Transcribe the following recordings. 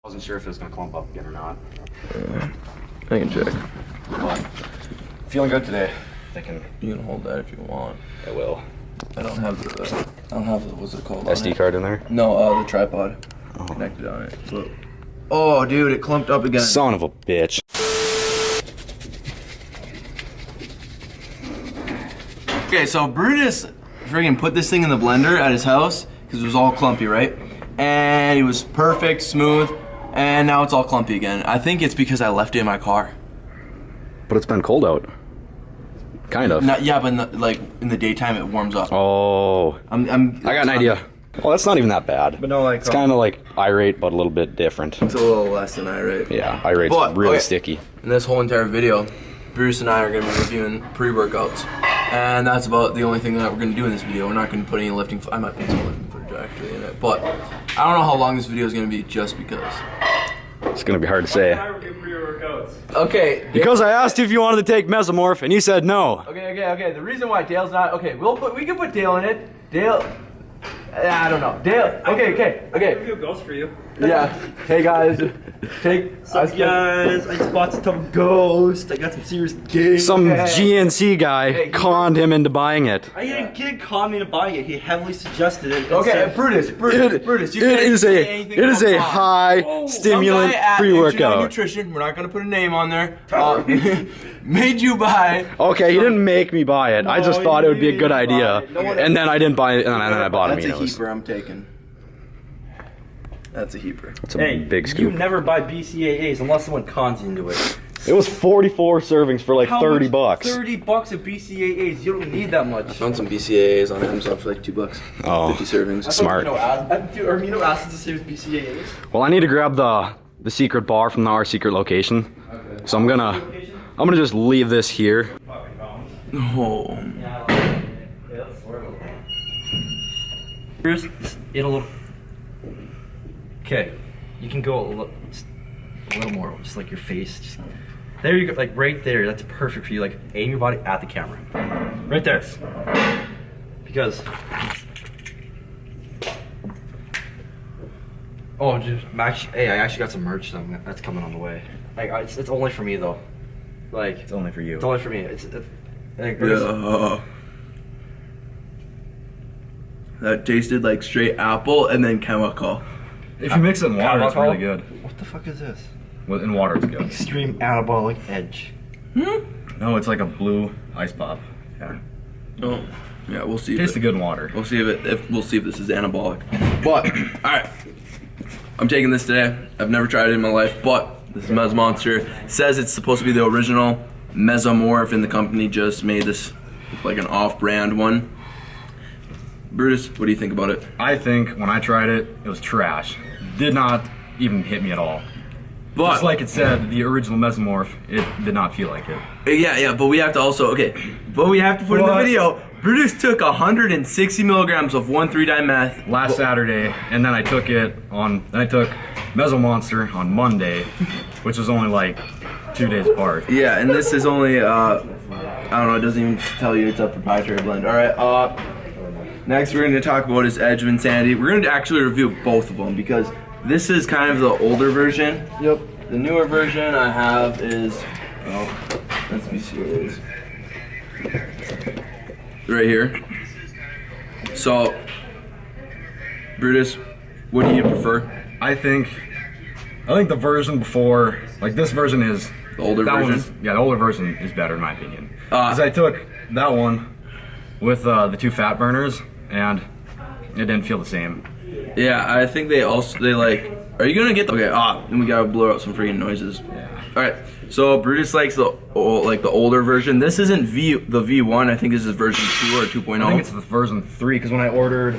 Wasn't sure if it was gonna clump up again or not. I can check. But feeling good today. Thinking You can hold that if you want. I will. I don't have the what's it called? SD card in there? No, the tripod connected on it. So, oh, dude, it clumped up again. Son of a bitch. Okay, so Brutus friggin' put this thing in the blender at his house because it was all clumpy, right? And it was perfect, smooth, and now it's all clumpy again. I think it's because I left it in my car. But it's been cold out. Kind of. Yeah, but in the daytime it warms up. Oh. I got an idea. Well, that's not even that bad. But no, like it's kind of like irate, but a little bit different. It's a little less than irate. Yeah, irate's really sticky. In this whole entire video, Bruce and I are going to be reviewing pre-workouts. And that's about the only thing that we're going to do in this video. We're not going to put any lifting. I might put some lifting footage actually in it. But I don't know how long this video is going to be just because. It's going to be hard to say. Okay. Because I asked you if you wanted to take Mesomorph, and you said no. Okay. The reason why Dale's not... Okay, we can put Dale in it. Dale... I don't know. Dale... Okay. Review Ghost for you. Yeah. Hey guys. Sup guys, I just bought some Ghost. I got some serious games. Some GNC guy conned him into buying it. I didn't get conned into buying it. He heavily suggested it. Okay, Brutus, you it is a high stimulant pre-workout. Nutrition. We're not gonna put a name on there. Made you buy. Okay, he didn't make me buy it. I just thought it would be a good idea, and then I didn't buy it, and then I bought it. That's a heaper I'm taking. That's a heaper. It's a big scoop. You never buy BCAAs unless someone cons you into it. It was 44 servings for like 30 bucks. 30 bucks of BCAAs. You don't need that much. I found some BCAAs on Amazon for like $2. Oh, 50 servings. Smart. Amino acids the same as BCAAs. Well, I need to grab the secret bar from our secret location. Okay. So I'm gonna just leave this here. Oh. Bruce, it'll. Okay, you can go a little more, just like your face. Just there you go, like right there. That's perfect for you. Like aim your body at the camera, right there. Because hey, I actually got some merch that's coming on the way. Like it's only for me though. Like it's only for you. It's only for me. It's like, yeah. That tasted like straight apple and then chemical. If you mix it in water, it's really good. What the fuck is this? Well, in water, it's good. Extreme anabolic edge. No, it's like a blue ice pop. Yeah. Oh, yeah. We'll see. Tastes good in water. We'll see we'll see if this is anabolic. But all right, I'm taking this today. I've never tried it in my life, but this is Mes Monster. Says it's supposed to be the original Mesomorph, and the company just made this like an off-brand one. Brutus, what do you think about it? I think when I tried it, it was trash. Did not even hit me at all. But just like it said, the original Mesomorph, it did not feel like it. Yeah, but we have to also, but we have to put in the video, Brutus took 160 milligrams of 1,3-dimeth last Saturday, and then I took Meso Monster on Monday, which was only like 2 days apart. Yeah, and this is only, I don't know, it doesn't even tell you it's a proprietary blend. All right, next we're going to talk about is Edge of Insanity. We're going to actually review both of them because this is kind of the older version. Yep. The newer version I have is, let's be serious. Right here. So, Brutus, what do you prefer? I think the version before, like this version is the older version. The older version is better in my opinion. Because I took that one with the 2 fat burners, and it didn't feel the same. Yeah, I think they like. Are you gonna get the? Okay, then we gotta blow out some freaking noises. Yeah. All right. So Brutus likes the older version. This isn't the V1. I think this is version 2 or 2.0. I think it's the version 3 because when I ordered,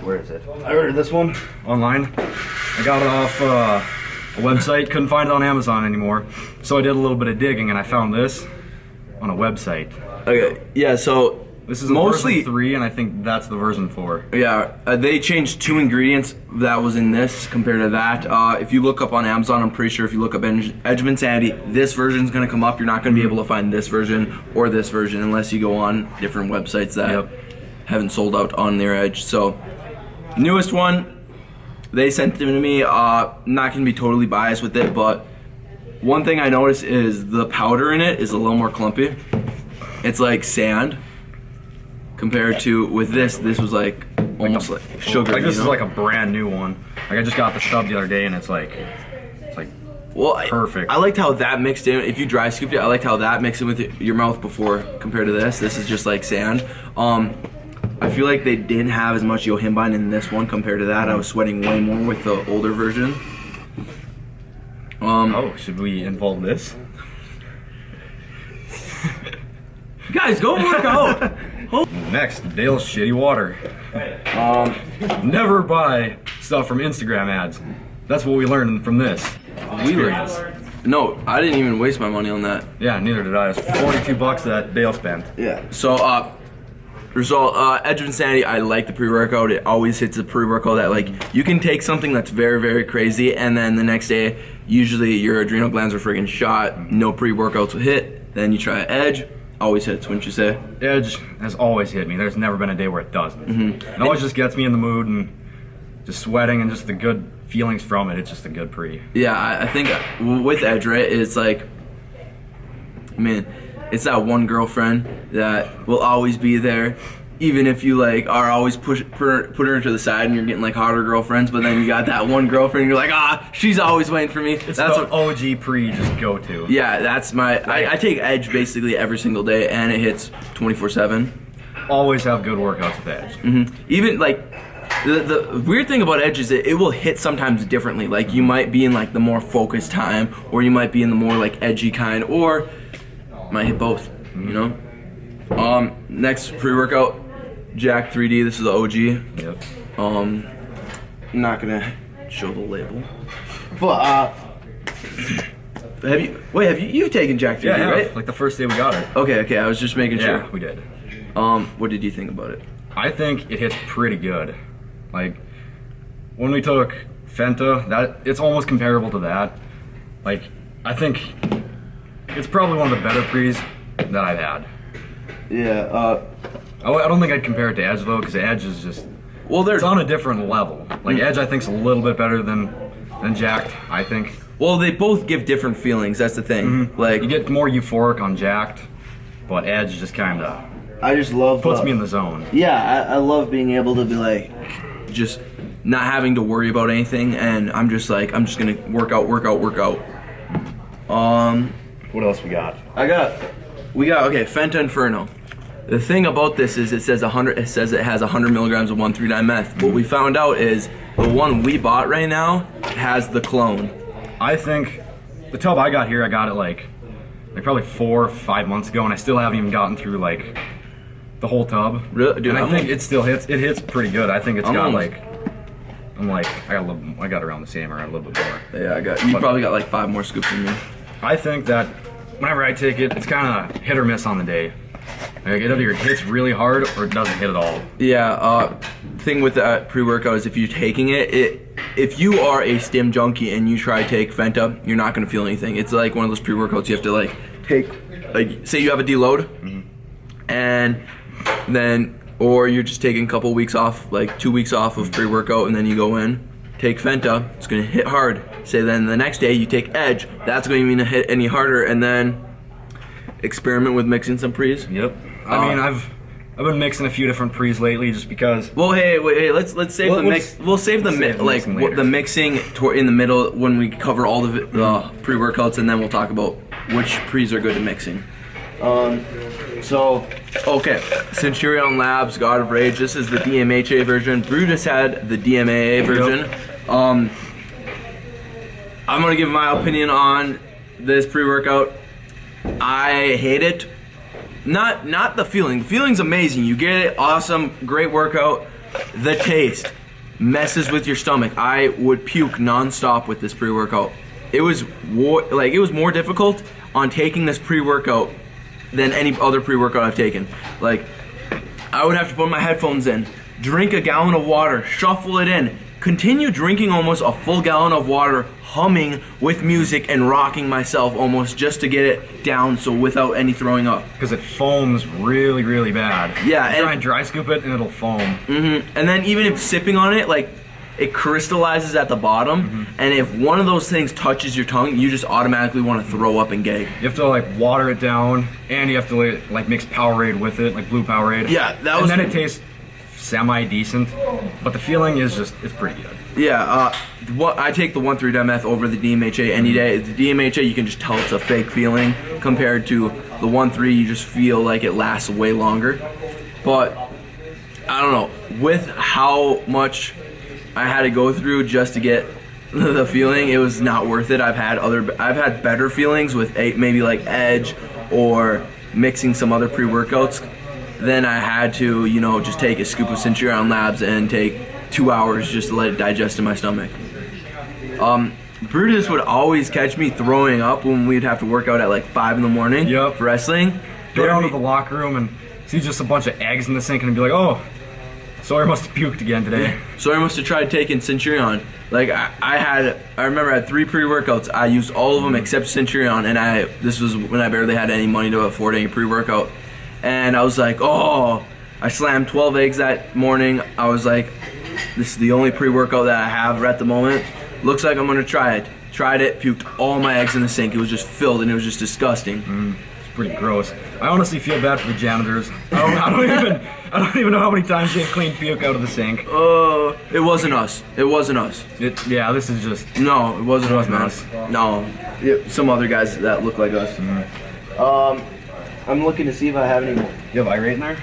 where is it? I ordered this one online. I got it off a website. Couldn't find it on Amazon anymore. So I did a little bit of digging and I found this on a website. Okay. Yeah. So. This is mostly version 3, and I think that's the version 4. Yeah, they changed 2 ingredients that was in this compared to that. If you look up on Amazon, I'm pretty sure if you look up Edge of Insanity, this version is going to come up. You're not going to be able to find this version or this version unless you go on different websites that haven't sold out on their Edge. So, newest one, They sent them to me. Not gonna be totally biased with it, but one thing I noticed is the powder in it is a little more clumpy. It's like sand compared to with this. This was like almost like sugar. Like this is like a brand new one. Like I just got the stub the other day, and it's like well, perfect. I liked how that mixed in. If you dry scooped it, I liked how that mixed in with your mouth before compared to this. This is just like sand. I feel like they didn't have as much yohimbine in this one compared to that. I was sweating way more with the older version. Oh, should we involve this? Guys, go work out. Next, Dale's shitty water. Never buy stuff from Instagram ads. That's what we learned from this experience. No, I didn't even waste my money on that. Yeah, neither did I. It's $42 that Dale spent. Yeah. So, result, Edge of Insanity, I like the pre-workout. It always hits the pre-workout that, like, you can take something that's very, very crazy, and then the next day, usually your adrenal glands are friggin' shot, no pre-workouts will hit, then you try Edge, always hits, wouldn't you say? Edge has always hit me. There's never been a day where it doesn't. It always just gets me in the mood, and just sweating and just the good feelings from it. It's just a good pre. Yeah, I think with Edge, right, it's like, man, it's that one girlfriend that will always be there, even if you like are always put her to the side and you're getting like harder girlfriends. But then you got that one girlfriend, you're like, she's always waiting for me. It's that's the OG pre just go to. Yeah, that's my. I take Edge basically every single day, and it hits 24/7. Always have good workouts with Edge. Even like. The weird thing about Edge is it will hit sometimes differently. Like you might be in like the more focused time, or you might be in the more like edgy kind, or might hit both. You know. Next pre-workout, Jack 3D. This is the OG. Yep. I'm not gonna show the label, but you've taken Jack 3D, Yeah, right? like the first day we got it. Okay. I was just making sure. Yeah, we did. What did you think about it? I think it hits pretty good. Like when we took Fenta, that it's almost comparable to that. Like I think it's probably one of the better pre's that I've had. Yeah. I don't think I'd compare it to Edge though, because Edge is just Well, it's on a different level. Like Edge, I think's a little bit better than Jacked. I think. Well, they both give different feelings. That's the thing. Like You get more euphoric on Jacked, but Edge just kind of I just love puts me in the zone. Yeah, I love being able to be like, just not having to worry about anything, and I'm just gonna work out. What else we got? We got Fenta Inferno. The thing about this is it says it has 100 milligrams of 1,3-di meth. What we found out is the one we bought right now has the clone. I think the tub I got here, I got it like probably 4 or 5 months ago, and I still haven't even gotten through like the whole tub. Really? Dude, and I think it still hits. It hits pretty good. I think it's got almost, I got around the same or a little bit more. Yeah, you probably got like 5 more scoops than me. I think that whenever I take it, it's kind of hit or miss on the day. Like it either hits really hard or it doesn't hit at all. Yeah. Thing with that pre-workout is if you're taking if you are a stim junkie and you try to take Fenta, you're not gonna feel anything. It's like one of those pre-workouts you have to like take. Like say you have a deload, and then or you're just taking a couple weeks off, like 2 weeks off of pre-workout, and then you go in, take Fenta, it's gonna hit hard. Say then the next day you take Edge, that's going to mean to hit any harder, and then experiment with mixing some pre's. Yep. I mean, I've been mixing a few different pre's lately just because. Well, hey, let's save the mix. We'll save the mixing in the middle when we cover all the pre-workouts, and then we'll talk about which pre's are good at mixing. Centurion Labs, God of Rage. This is the DMHA version. Brutus had the DMAA version. Yep. I'm gonna give my opinion on this pre-workout. I hate it. Not the feeling. The feeling's amazing. You get it, awesome, great workout. The taste messes with your stomach. I would puke non-stop with this pre-workout. It was more difficult on taking this pre-workout than any other pre-workout I've taken. Like, I would have to put my headphones in, drink a gallon of water, shuffle it in, continue drinking almost a full gallon of water, humming with music and rocking myself almost just to get it down so without any throwing up. Because it foams really, really bad. Yeah. You try and dry scoop it and it'll foam. And then even if sipping on it, like it crystallizes at the bottom, and if one of those things touches your tongue, you just automatically want to throw up and gag. You have to like water it down, and you have to like mix Powerade with it, like blue Powerade. Yeah, that was. And then it tastes semi-decent, but the feeling is it's pretty good. Yeah, I take the 1,3-dimeth over the DMHA any day. The DMHA, you can just tell it's a fake feeling compared to the 1,3. You just feel like it lasts way longer. But I don't know, with how much I had to go through just to get the feeling, it was not worth it. I've had better feelings with maybe like Edge or mixing some other pre-workouts. Then I had to, just take a scoop of Centurion Labs and take 2 hours just to let it digest in my stomach. Brutus would always catch me throwing up when we'd have to work out at like 5 in the morning for wrestling. Go down to the locker room and see just a bunch of eggs in the sink and be like, oh, Sawyer must have puked again today. Sawyer must have tried taking Centurion. Like I remember I had 3 pre-workouts. I used all of them except Centurion, and this was when I barely had any money to afford any pre-workout. And I was like, oh, I slammed 12 eggs that morning. I was like, this is the only pre-workout that I have at the moment. Looks like I'm gonna try it. Tried it, puked all my eggs in the sink. It was just filled and it was just disgusting. It's pretty gross. I honestly feel bad for the janitors. I don't even know how many times they've cleaned puke out of the sink. It wasn't us. It wasn't us. Yeah, this is just... No, it wasn't us, man. us. No, some other guys that look like us. I'm looking to see if I have any more. You have irate in there?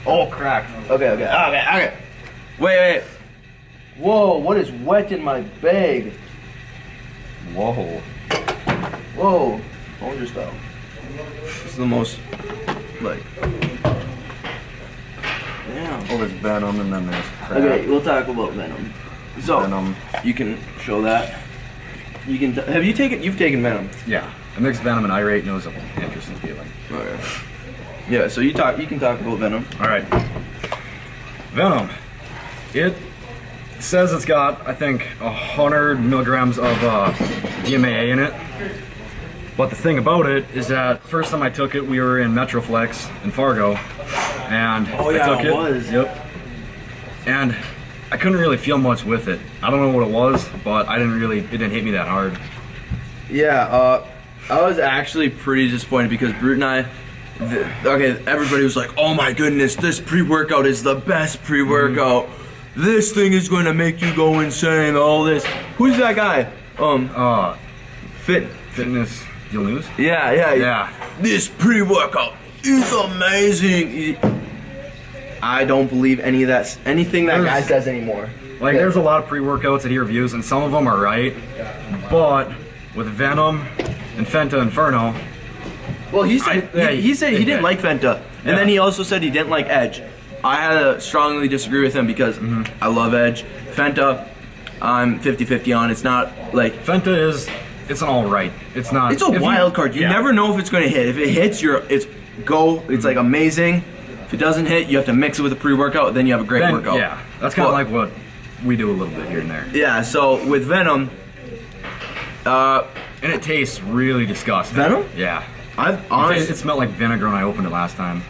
Oh, crack. Okay. Wait. Whoa, what is wet in my bag? Whoa. Hold your style. This is the most, like... Yeah. Oh, there's venom and then there's crap. Okay, we'll talk about venom. So, Venom. you can show that. You've taken venom? Yeah. I mixed venom and irate and it was an interesting feeling. Okay. Yeah, so you can talk about venom. Alright. Venom. It says it's got, I think, 100 milligrams of DMAA in it. But the thing about it is that first time I took it, we were in Metroflex in Fargo. And I took it. Was. Yep. And I couldn't really feel much with it. I don't know what it was, but it didn't hit me that hard. Yeah, I was actually pretty disappointed because Brute and I, everybody was like, oh my goodness, this pre-workout is the best pre-workout. This thing is going to make you go insane, all this. Who's that guy? Fitness, you'll lose? Yeah. This pre-workout is amazing. I don't believe anything that guy says anymore. Like, there's a lot of pre-workouts that he reviews, and some of them are right, but with Venom and Fenta Inferno... Well, he said he didn't like Fenta, and then he also said he didn't like Edge. I had to strongly disagree with him because I love Edge. Fenta, I'm 50-50 on. It's not like... Fenta it's an alright. It's not... It's a wild card. You never know if it's going to hit. If it hits, it's go. It's like amazing. If it doesn't hit, you have to mix it with a pre-workout, then you have a great workout. Yeah, that's kind of like what we do a little bit here and there. Yeah, so with Venom... and it tastes really disgusting. Venom? Yeah. It smelled like vinegar when I opened it last time.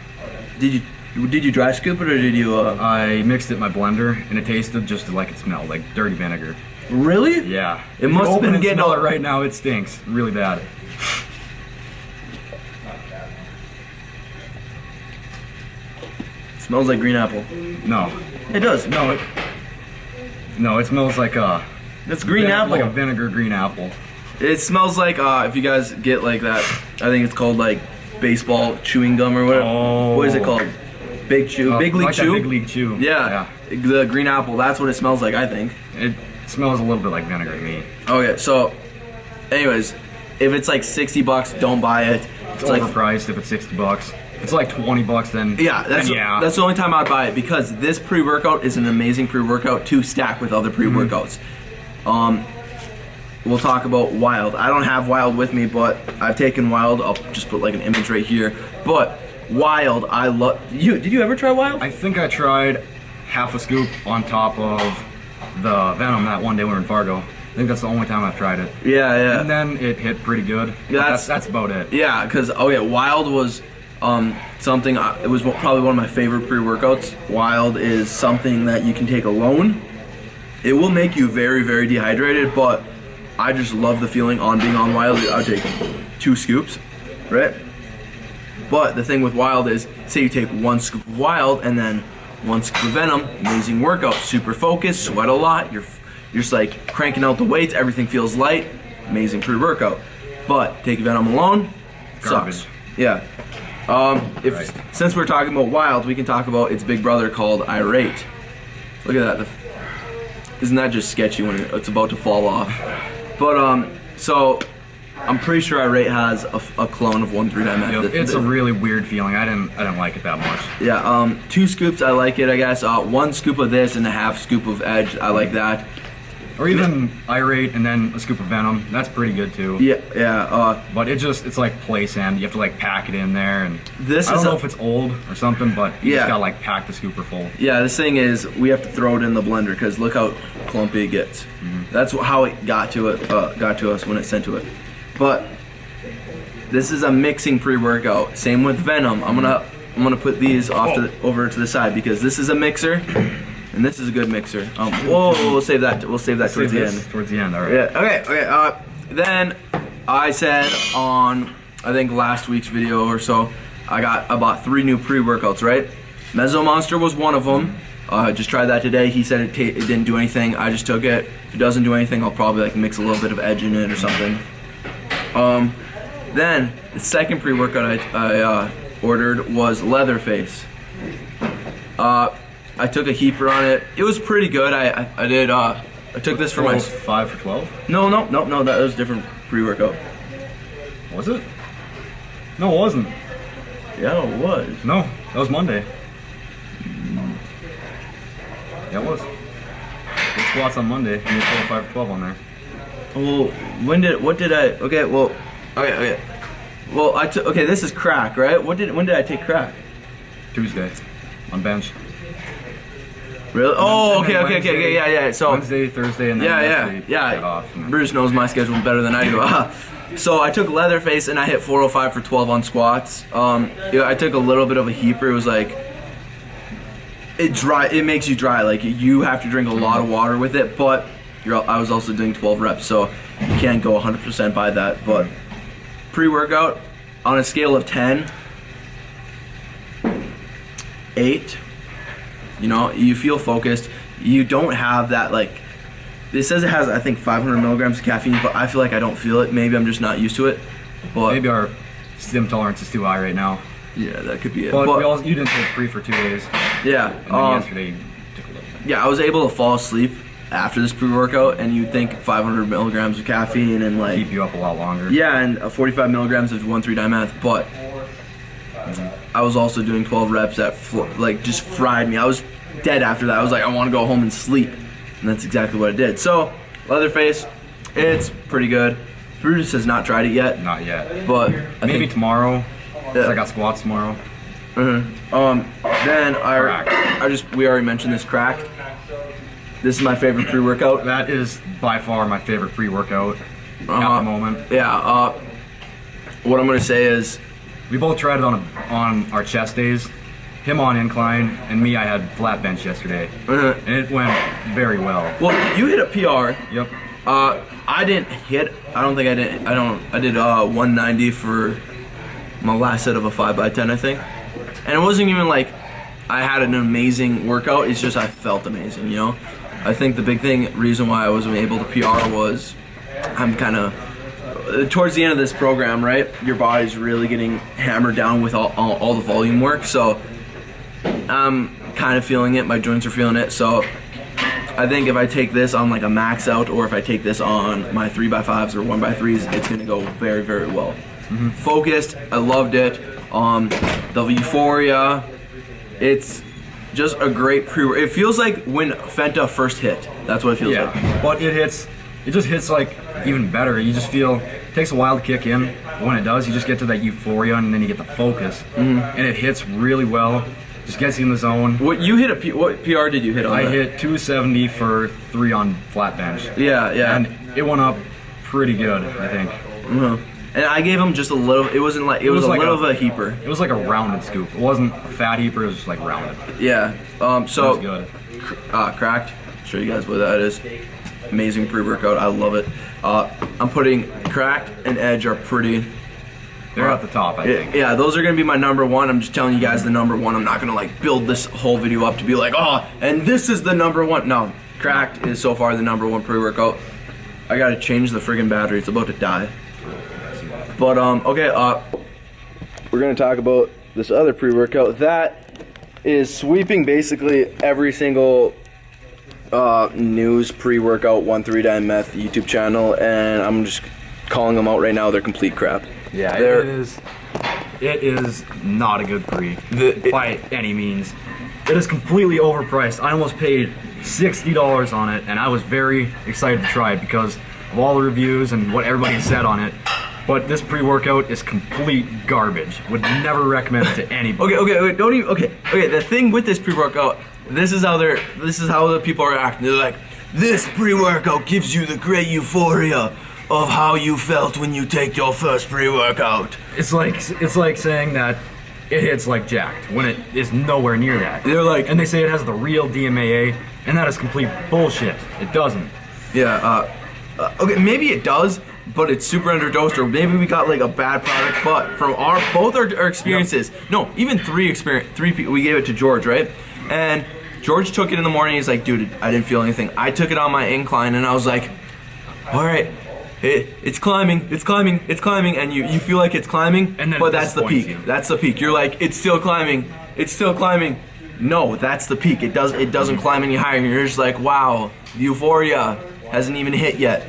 Did you dry scoop it or did you... I mixed it in my blender, and it tasted just like it smelled, like dirty vinegar. Really? Yeah. It must have been getting... Smell it right now, it stinks really bad. Smells like green apple. No. It does. No, it smells like That's green apple. Like a vinegar green apple. It smells like if you guys get like that, I think it's called like baseball chewing gum or whatever. Oh. What is it called? Big Chew. Big League like Chew. Big League Chew. Yeah. The green apple. That's what it smells like, I think. It smells a little bit like vinegar to me. Okay, so, anyways, if it's like $60, don't buy it. It's like overpriced if it's $60. If it's like $20, then that's the only time I'd buy it because this pre-workout is an amazing pre-workout to stack with other pre-workouts. We'll talk about Wild. I don't have Wild with me, but I've taken Wild. I'll just put like an image right here. But Wild, I love. Did you ever try Wild? I think I tried half a scoop on top of the Venom that one day we were in Fargo. I think that's the only time I've tried it. Yeah. And then it hit pretty good. Yeah, that's about it. Yeah, because Wild was something. It was probably one of my favorite pre-workouts. Wild is something that you can take alone. It will make you very, very dehydrated, but I just love the feeling on being on Wild. I would take 2 scoops, right? But the thing with Wild is, say you take 1 scoop of Wild and then 1 scoop of Venom, amazing workout, super focused, sweat a lot, you're just like cranking out the weights, everything feels light, amazing pre-workout. But take Venom alone, Garbage. sucks. Yeah. Since we're talking about Wild, we can talk about its big brother called Irate. Look at that. Isn't that just sketchy when it's about to fall off? But so I'm pretty sure Irate has a clone of 1,3-dimethyl. It's a really weird feeling. I didn't like it that much. Yeah. 2 scoops, I like it. I guess 1 scoop of this and a half scoop of Edge, I like that. Or even Irate and then a scoop of Venom. That's pretty good too. Yeah. But it's like play sand. You have to like pack it in there, and This I don't is know a- if it's old or something, but you Yeah. just gotta like pack the scooper full. Yeah, this thing is, we have to throw it in the blender because look how clumpy it gets. That's how it got to us when it's sent to it. But this is a mixing pre-workout. Same with Venom. I'm gonna put these over to the side because this is a mixer, and this is a good mixer. We'll save that. We'll save that towards the end. Towards the end, all right. Yeah. Okay. Then I said on I think last week's video or so, I bought 3 new pre-workouts. Right. Mezzo Monster was one of them. Just tried that today. He said it didn't do anything. I just took it. If it doesn't do anything, I'll probably like mix a little bit of Edge in it or something. Then the second pre-workout I ordered was Leatherface. I took a heaper on it. It was pretty good. I took this for my 5 for 12. no. That was a different pre-workout. Was it? No, it wasn't. Yeah, it was. No, that was Monday. Yeah, it was. Good squats on Monday. And you put 5 for 12 on there. Well, what did I? Okay, well, okay. Well, okay. This is crack, right? When did I take crack? Tuesday on bench. Really? Oh, And then okay. Wednesday- Yeah. So Wednesday, Thursday, and then yesterday, got off. And then- Bruce knows my schedule better than I do. So I took Leatherface and I hit 405 for 12 on squats. I took a little bit of a heaper. It was like it makes you dry. Like you have to drink a lot of water with it. But I was also doing 12 reps, so you can't go 100% by that. But pre-workout on a scale of 10, 8. You know, you feel focused. You don't have that like. It says it has, I think, 500 milligrams of caffeine, but I feel like I don't feel it. Maybe I'm just not used to it. But Maybe our stim tolerance is too high right now. yeah, that could be it. But you didn't take pre for 2 days. Yeah, And then yesterday you took a little. yeah, I was able to fall asleep after this pre-workout, and you'd think 500 milligrams of caffeine and like Keep you up a lot longer. yeah, and 45 milligrams of 1,3-dimethyl, but I was also doing 12 reps that like just fried me. I was dead after that. I was like, I want to go home and sleep, and that's exactly what I did. So Leatherface, it's pretty good. Brutus has not tried it yet, Not yet. but I Maybe think tomorrow. 'Cause I got squats tomorrow. then we already mentioned this cracked. This is my favorite pre-workout. That is by far my favorite pre-workout at the moment. Yeah. What I'm gonna say is, We both tried it on our chest days. Him on incline, and me, I had flat bench yesterday, and it went very well. well, you hit a PR. Yep. I didn't hit. I don't think I did. I did 190 for my last set of a 5x10, I think. And it wasn't even like I had an amazing workout. It's just I felt amazing. You know. I think the big reason why I wasn't able to PR was I'm kind of towards the end of this program, right? Your body's really getting hammered down with all the volume work. So I'm kind of feeling it. My joints are feeling it. So I think if I take this on like a max out, or if I take this on my 3x5s or 1x3s, it's gonna go very, very well. Focused, I loved it. The Euphoria, it's just a great it feels like when Fenta first hit. That's what it feels like. But it just hits like even better. You just feel, it takes a while to kick in, but when it does, you just get to that euphoria, and then you get the focus, and it hits really well. Just gets you in the zone. What PR did you hit on I that? hit 270 for 3 on flat bench. Yeah. And it went up pretty good, I think. And I gave him just a little. It wasn't like it was a like little of a heaper. It was like a rounded scoop. It wasn't a fat heaper. It was just like rounded. Yeah. It was So good. cracked. show you guys what that is. Amazing pre-workout. I love it. I'm putting Cracked and Edge are pretty. They're at the top, I think. Yeah, those are gonna be my number one. I'm just telling you guys the number one. I'm not gonna like build this whole video up to be like, oh, and this is the number one. No, Cracked is so far the number one pre-workout. I gotta change the friggin' battery. It's about to die. But okay, we're gonna talk about this other pre-workout that is sweeping basically every single news pre-workout 139 Meth YouTube channel, and I'm just calling them out right now. They're complete crap. Yeah, it is not a good pre by any means. It is completely overpriced. I almost paid $60 on it, and I was very excited to try it because of all the reviews and what everybody said on it. But this pre-workout is complete garbage. Would never recommend it to anybody. Okay, don't even. Okay. The thing with this pre-workout, this is how the people are acting. They're like, this pre-workout gives you the great euphoria of how you felt when you take your first pre-workout. It's like saying that it hits like jacked when it is nowhere near that. They're like, and they say it has the real DMAA, and that is complete bullshit. It doesn't. Yeah. Okay, maybe it does, but it's super underdosed, or maybe we got like a bad product. But from both our experiences, no, even three people, we gave it to George, right? And George took it in the morning. He's like, dude, I didn't feel anything. I took it on my incline, and I was like, all right. It's climbing, and you feel like it's climbing, and then but that's the peak. You. That's the peak. You're like, it's still climbing. No, that's the peak. It doesn't climb any higher. You're just like, wow, the euphoria hasn't even hit yet.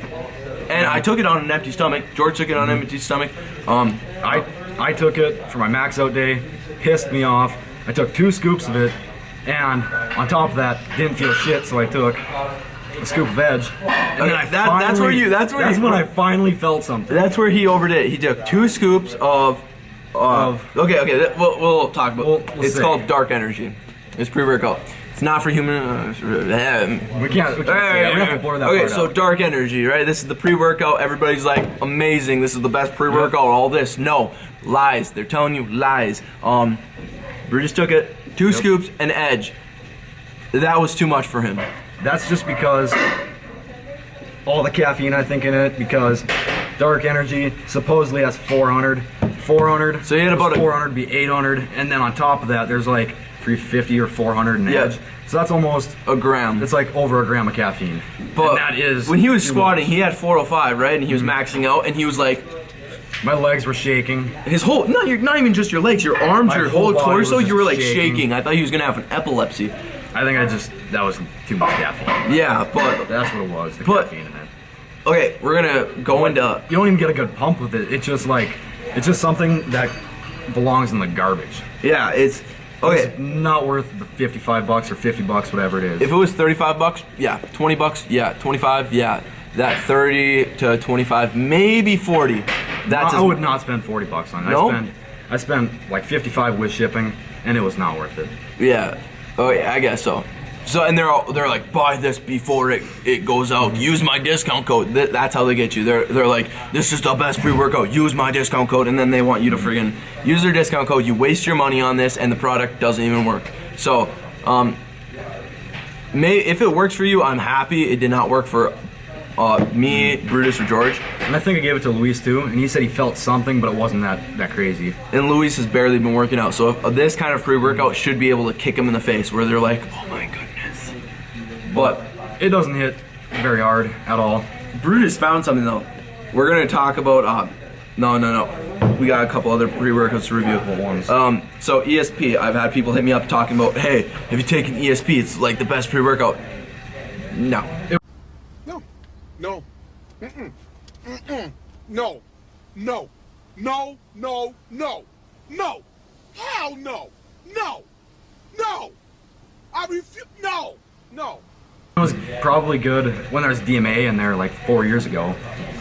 And I took it on an empty stomach. George took it on an empty stomach. I took it for my max out day, pissed me off. I took 2 scoops of it, and on top of that, didn't feel shit, so I took a scoop of veg. And then that's when I finally felt something. That's where he overdid it. He took 2 scoops of okay. We'll talk about. It's called Dark Energy. It's pre-workout. It's not for human. We can't say that. We have to blur that okay, part so out. Dark Energy, right? This is the pre-workout. Everybody's like, amazing. This is the best pre-workout. All this, no lies. They're telling you lies. Brutus took it 2 scoops and Edge. That was too much for him. That's just because all the caffeine I think in it, because Dark Energy supposedly has 400. So you had about 400 be 800, and then on top of that there's like 350 or 400 in Edge. So that's almost a gram. It's like over a gram of caffeine. But and that is when he was squatting, he had 405, right? And he was maxing out, and he was like, my legs were shaking. His whole not even just your legs, your arms, my your whole torso. was You were like shaking. I thought he was gonna have an epilepsy. I think that was too much caffeine. Yeah, but that's what it was. The caffeine in it. Okay, we're gonna go into. You don't even get a good pump with it. It's just something that belongs in the garbage. Yeah, it's okay. It's not worth the $55 or $50, whatever it is. If it was $35, yeah. $20, yeah. 25, yeah. That 30 to 25, maybe 40. I would not spend $40 on it. No? I spent like 55 with shipping, and it was not worth it. Yeah. Oh yeah, I guess so. So and they're like, buy this before it goes out. Use my discount code. That's how they get you. They're like, this is the best pre-workout. Use my discount code, and then they want you to friggin' use their discount code. You waste your money on this, and the product doesn't even work. So, if it works for you, I'm happy. It did not work for me, Brutus, or George. And I think I gave it to Luis too, and he said he felt something, but it wasn't that crazy. And Luis has barely been working out, so this kind of pre-workout should be able to kick him in the face, where they're like, oh my goodness. But it doesn't hit very hard at all. Brutus found something though. We're gonna talk about no. We got a couple other pre-workouts to review. So ESP, I've had people hit me up talking about, hey, have you taken ESP? It's like the best pre-workout. No. No. Mm-mm. Mm-mm. No. Hell no. No. I refuse. No. It was probably good when there was DMA in there like 4 years ago.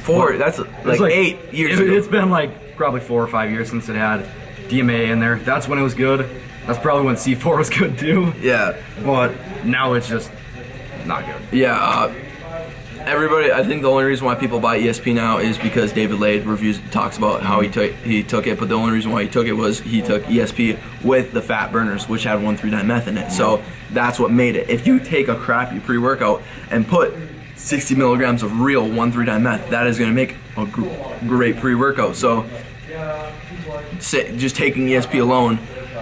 That's like 8 years ago. It's been like probably 4 or 5 years since it had DMA in there. That's when it was good. That's probably when C4 was good too. Yeah. But now it's just not good. Yeah. everybody, I think the only reason why people buy ESP now is because David Lade talks about how he took it, but the only reason why he took it was he took ESP with the fat burners, which had 1,3-dimeth in it. So that's what made it. If you take a crappy pre-workout and put 60 milligrams of real 1,3-dimeth, that is going to make a great pre-workout. So just taking ESP alone,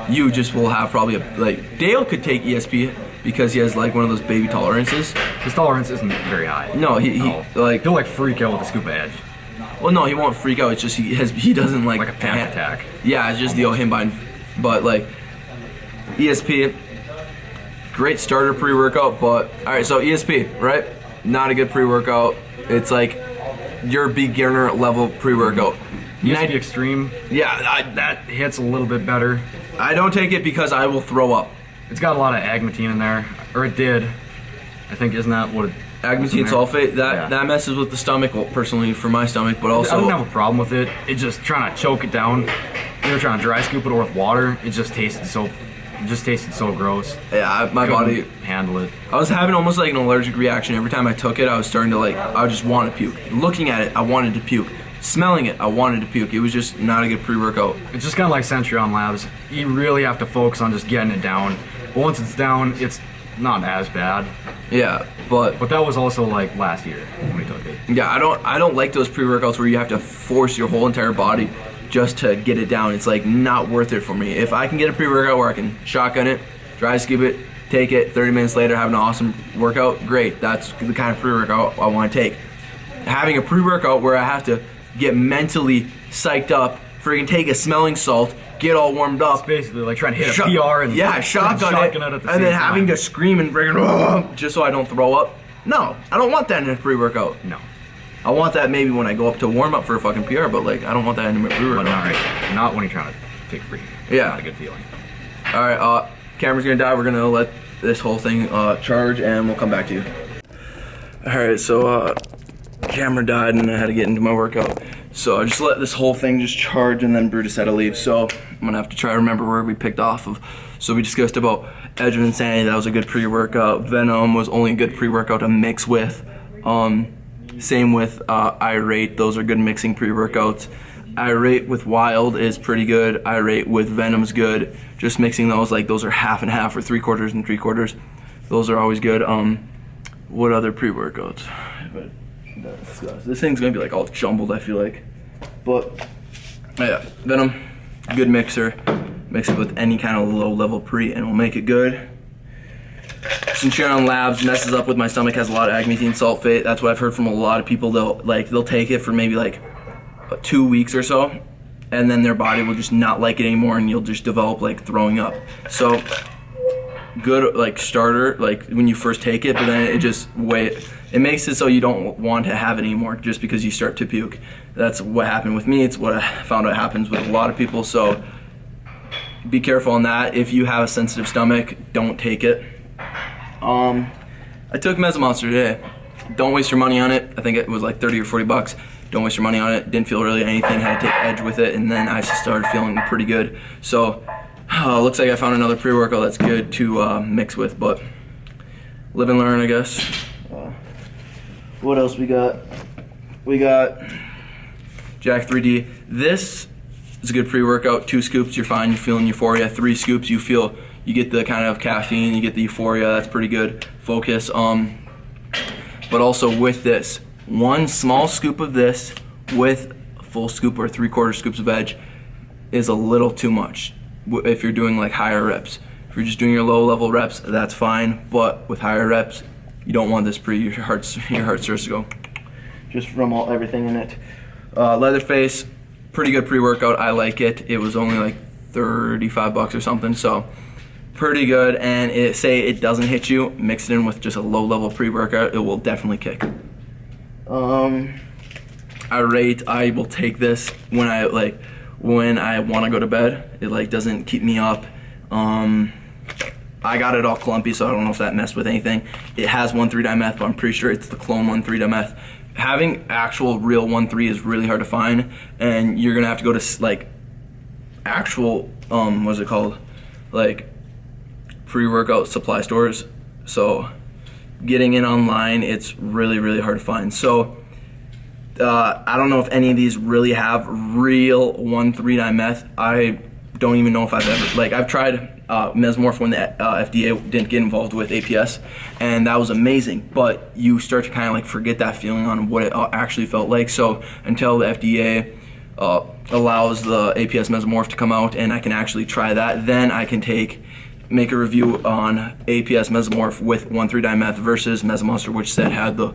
you just will have probably like Dale could take ESP because he has like one of those baby tolerances. His tolerance isn't very high. No, he'll like freak out with a scoop of edge. Well, no, he won't freak out. It's just he doesn't like a panic attack. Yeah, it's just the him buying. But like ESP, great starter pre-workout. But all right, so ESP, right? Not a good pre-workout. It's like your beginner level pre-workout. ESP Extreme. Yeah, that hits a little bit better. I don't take it because I will throw up. It's got a lot of agmatine in there, or it did. I think, isn't that what it? Agmatine sulfate, that messes with the stomach, well, personally for my stomach, but also I don't have a problem with it. It's just trying to choke it down. Either trying to dry scoop it or with water. It just tasted so gross. Yeah, my body handle it. I was having almost like an allergic reaction every time I took it. I was starting to I just want to puke. Looking at it, I wanted to puke. Smelling it, I wanted to puke. It was just not a good pre-workout. It's just kind of like Centurion Labs. You really have to focus on just getting it down. But once it's down, it's not as bad. Yeah, but that was also like last year when we took it. Yeah, I don't like those pre-workouts where you have to force your whole entire body just to get it down. It's like not worth it for me. If I can get a pre-workout where I can shotgun it, dry scoop it, take it, 30 minutes later have an awesome workout, great. That's the kind of pre-workout I want to take. Having a pre-workout where I have to get mentally psyched up, freaking take a smelling salt, get all warmed up. It's basically like trying to hit a PR and shotgun it at the and then having to scream and freaking just so I don't throw up. No, I don't want that in a pre-workout. No. I want that maybe when I go up to warm up for a fucking PR, but like I don't want that in a pre-workout. But not when you're trying to take a free. Yeah. Not a good feeling. All right, camera's gonna die. We're gonna let this whole thing charge and we'll come back to you. All right, so camera died and I had to get into my workout. So I just let this whole thing just charge and then Brutus had to leave. So I'm gonna have to try to remember where we picked off of. So we discussed about Edge of Insanity, that was a good pre-workout. Venom was only a good pre-workout to mix with. Same with Irate, those are good mixing pre-workouts. Irate with Wild is pretty good. Irate with Venom's good. Just mixing those, like those are half and half or 3/4 and 3/4. Those are always good. What other pre-workouts? This thing's gonna be like all jumbled, I feel like. But yeah, Venom, good mixer. Mix it with any kind of low-level pre and we'll make it good. Centurion Labs messes up with my stomach, has a lot of agmatine sulfate. That's what I've heard from a lot of people. They'll take it for maybe like 2 weeks or so, and then their body will just not like it anymore, and you'll just develop like throwing up. So good like starter, like when you first take it, but then it makes it so you don't want to have it anymore just because you start to puke. That's what happened with me. It's what I found out happens with a lot of people. So be careful on that. If you have a sensitive stomach, don't take it. I took Mesomonster today. Don't waste your money on it. I think it was like 30 or 40 bucks. Don't waste your money on it. Didn't feel really anything. Had to take Edge with it, and then I just started feeling pretty good. So looks like I found another pre-workout that's good to mix with, but live and learn, I guess. What else we got? We got Jack 3D. This is a good pre-workout. 2 scoops, you're fine. You're feeling euphoria. 3 scoops, you get the kind of caffeine, you get the euphoria. That's pretty good. Focus. But also with this, 1 small scoop of this with a full scoop or 3/4 scoops of Edge is a little too much if you're doing like higher reps. If you're just doing your low level reps, that's fine. But with higher reps, you don't want this your heart starts to go just from everything in it. Leatherface, pretty good pre-workout. I like it. It was only like 35 bucks or something, so pretty good. And say it doesn't hit you, mix it in with just a low level pre-workout, it will definitely kick. I will take this when I want to go to bed. It like doesn't keep me up. I got it all clumpy, so I don't know if that messed with anything. It has 1,3-dimeth, but I'm pretty sure it's the clone 1,3-dimeth. Having actual real 1,3 is really hard to find, and you're gonna have to go to like actual what's it called, like pre-workout supply stores. So getting in online, it's really, really hard to find. So I don't know if any of these really have real 1,3-dimeth. I don't even know if I've ever, like, I've tried Mesomorph when the FDA didn't get involved with APS, and that was amazing, but you start to kind of like forget that feeling on what it actually felt like. So until the FDA allows the APS Mesomorph to come out and I can actually try that, then I can make a review on APS Mesomorph with 1,3-dimeth versus Mesomonster, which said had the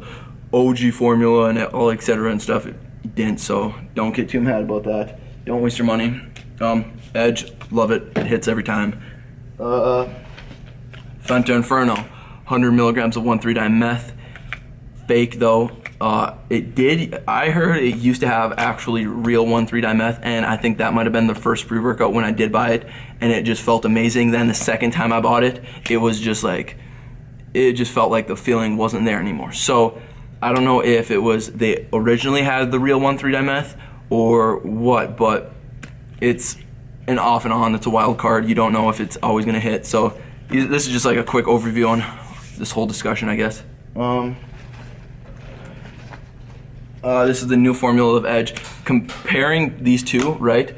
OG formula and all, etc. and stuff. It didn't, so don't get too mad about that. Don't waste your money. Edge, love it. It hits every time. Fenta Inferno, 100 milligrams of 1,3-dimeth. Fake though. I heard it used to have actually real 1,3-dimeth, and I think that might have been the first pre-workout when I did buy it, and it just felt amazing. Then the second time I bought it, it was just like, it just felt like the feeling wasn't there anymore. So I don't know if it was they originally had the real 1,3-dimeth or what, but it's an off and on. It's a wild card. You don't know if it's always gonna hit. So this is just like a quick overview on this whole discussion, I guess. This is the new formula of Edge. Comparing these two, right?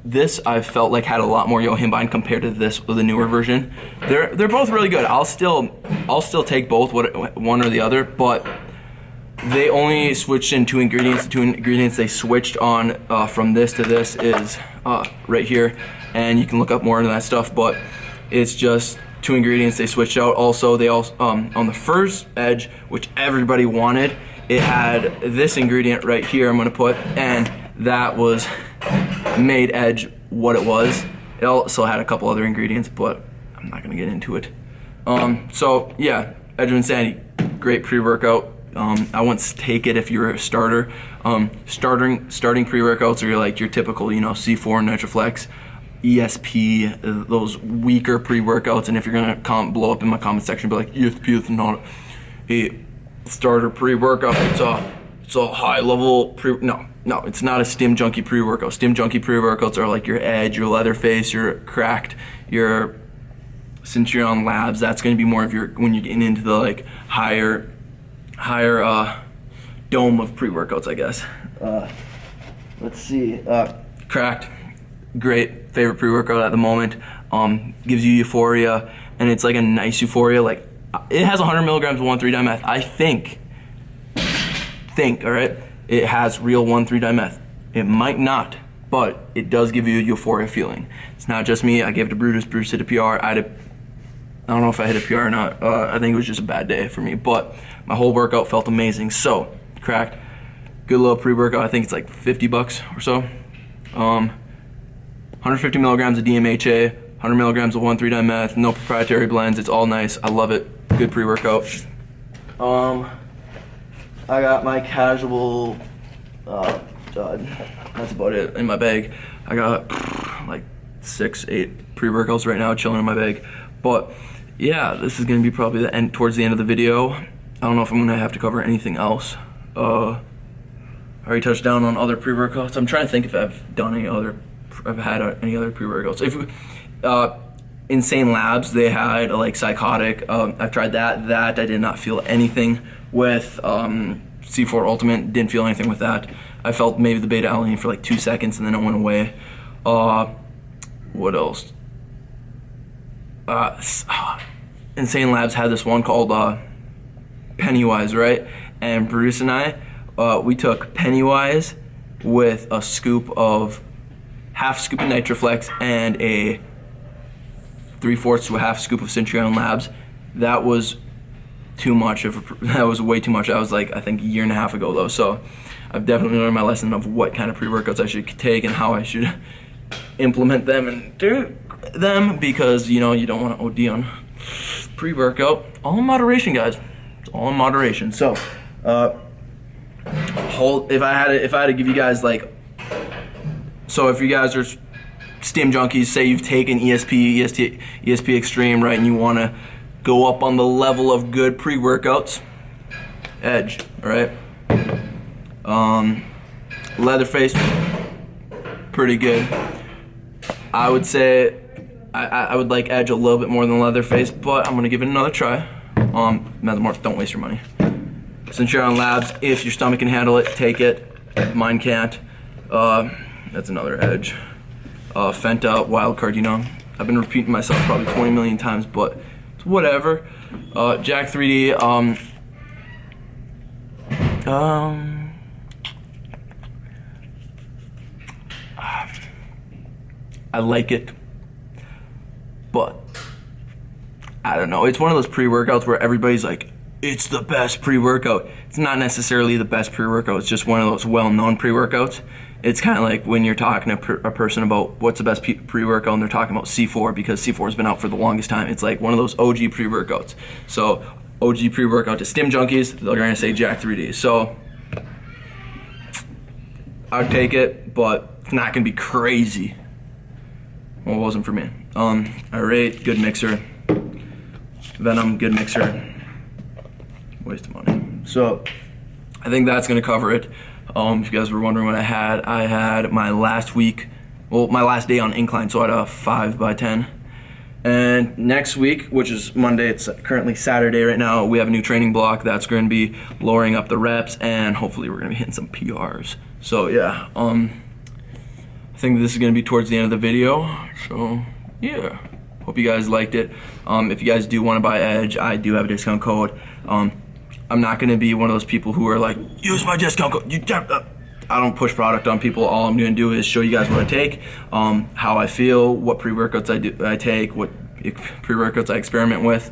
This I felt like had a lot more yohimbine compared to this with the newer version. They're both really good. I'll still take both, one or the other, but they only switched in 2 ingredients. The 2 ingredients they switched on from this to this is right here, and you can look up more into that stuff, but it's just 2 ingredients they switched out. Also, they also on the first Edge, which everybody wanted, it had this ingredient right here I'm gonna put, and that was made Edge what it was. It also had a couple other ingredients, but I'm not gonna get into it. So yeah, Edge of Insanity, great pre-workout. I wouldn't take it if you're a starter. Starting pre-workouts are like your typical, C4, Nitroflex, ESP, those weaker pre-workouts. And if you're gonna blow up in my comment section, be like, ESP is not a starter pre-workout. It's a high-level No, it's not a Stim Junkie pre-workout. Stim Junkie pre-workouts are like your Edge, your Leatherface, your Cracked, your Centurion Labs. That's going to be more of your when you're getting into the like higher dome of pre-workouts, I guess. Let's see. Cracked, great favorite pre-workout at the moment. Gives you euphoria, and it's like a nice euphoria. Like it has 100 milligrams of 1,3-dimeth. I think, all right, it has real 1,3-dimeth. It might not, but it does give you a euphoria feeling. It's not just me. I gave it to Brutus. Brutus hit a PR. I don't know if I hit a PR or not. I think it was just a bad day for me, but my whole workout felt amazing. So, Cracked, good little pre-workout. I think it's like $50 or so. 150 milligrams of DMHA, 100 milligrams of 1,3-dimeth, no proprietary blends. It's all nice. I love it. Good pre-workout. I got my casual, that's about it in my bag. I got like 6-8 pre-workouts right now chilling in my bag. But yeah, this is gonna be probably the end, towards the end of the video. I don't know if I'm gonna have to cover anything else. I already touched down on other pre-workouts. I'm trying to think if I've had any other pre-workouts. Insane Labs, they had like Psychotic. I've tried that. That I did not feel anything with. C4 Ultimate, didn't feel anything with that. I felt maybe the beta alanine for like 2 seconds and then it went away. What else? Insane Labs had this one called Pennywise, right? And Bruce and I, we took Pennywise with a scoop of half scoop of Nitroflex and a 3/4 to a half scoop of Centurion Labs. That was too much that was way too much. That was like I think a year and a half ago though, so I've definitely learned my lesson of what kind of pre-workouts I should take and how I should implement them and do them, because you don't want to OD on pre-workout. All in moderation, guys. It's all in moderation. So if I had to give you guys like, so if you guys are Stim Junkies, say you've taken ESP Extreme, right, and you want to go up on the level of good pre-workouts, Edge, all right? Leatherface, pretty good. I would say I would like Edge a little bit more than Leatherface, but I'm gonna give it another try. Mesomorph, don't waste your money. Centurion Labs, if your stomach can handle it, take it. Mine can't. That's another Edge. Fenta, Wildcard, you know. I've been repeating myself probably 20 million times, but it's whatever. Jack 3D, I like it, but I don't know. It's one of those pre-workouts where everybody's like, it's the best pre-workout. It's not necessarily the best pre-workout. It's just one of those well-known pre-workouts. It's kind of like when you're talking to a person about what's the best pre-workout and they're talking about C4 because C4 has been out for the longest time. It's like one of those OG pre-workouts. So OG pre-workout to Stim Junkies, they're going to say Jack 3D. So I'd take it, but it's not going to be crazy. Well, it wasn't for me. Irate, good mixer. Venom, good mixer. Waste of money. So I think that's gonna cover it. If you guys were wondering what I had my last week, well, my last day on incline, so I had a 5x10. And next week, which is Monday, it's currently Saturday right now, we have a new training block that's going to be lowering up the reps, and hopefully we're going to be hitting some PRs. So yeah, I think this is going to be towards the end of the video. So yeah, hope you guys liked it. If you guys do want to buy Edge, I do have a discount code. I'm not going to be one of those people who are like, use my discount code. I don't push product on people. All I'm going to do is show you guys what I take, how I feel, what pre-workouts I take, what pre-workouts I experiment with.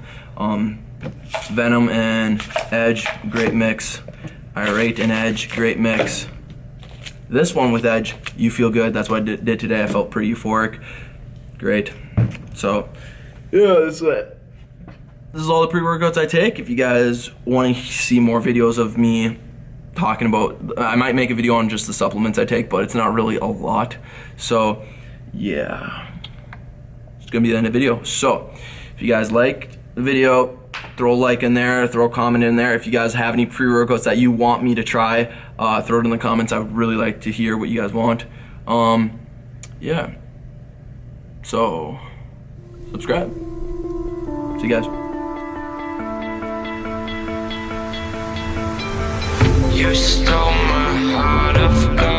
Venom and Edge, great mix. Irate and Edge, great mix. This one with Edge, you feel good. That's what I did today. I felt pretty euphoric. Great. So, yeah, that's it. This is all the pre-workouts I take. If you guys want to see more videos of me talking about, I might make a video on just the supplements I take, but it's not really a lot. So, yeah. It's going to be the end of the video. So, if you guys liked the video, throw a like in there, throw a comment in there. If you guys have any pre-workouts that you want me to try, throw it in the comments. I would really like to hear what you guys want. Yeah. So, subscribe. See you guys. You stole my heart, I forgot.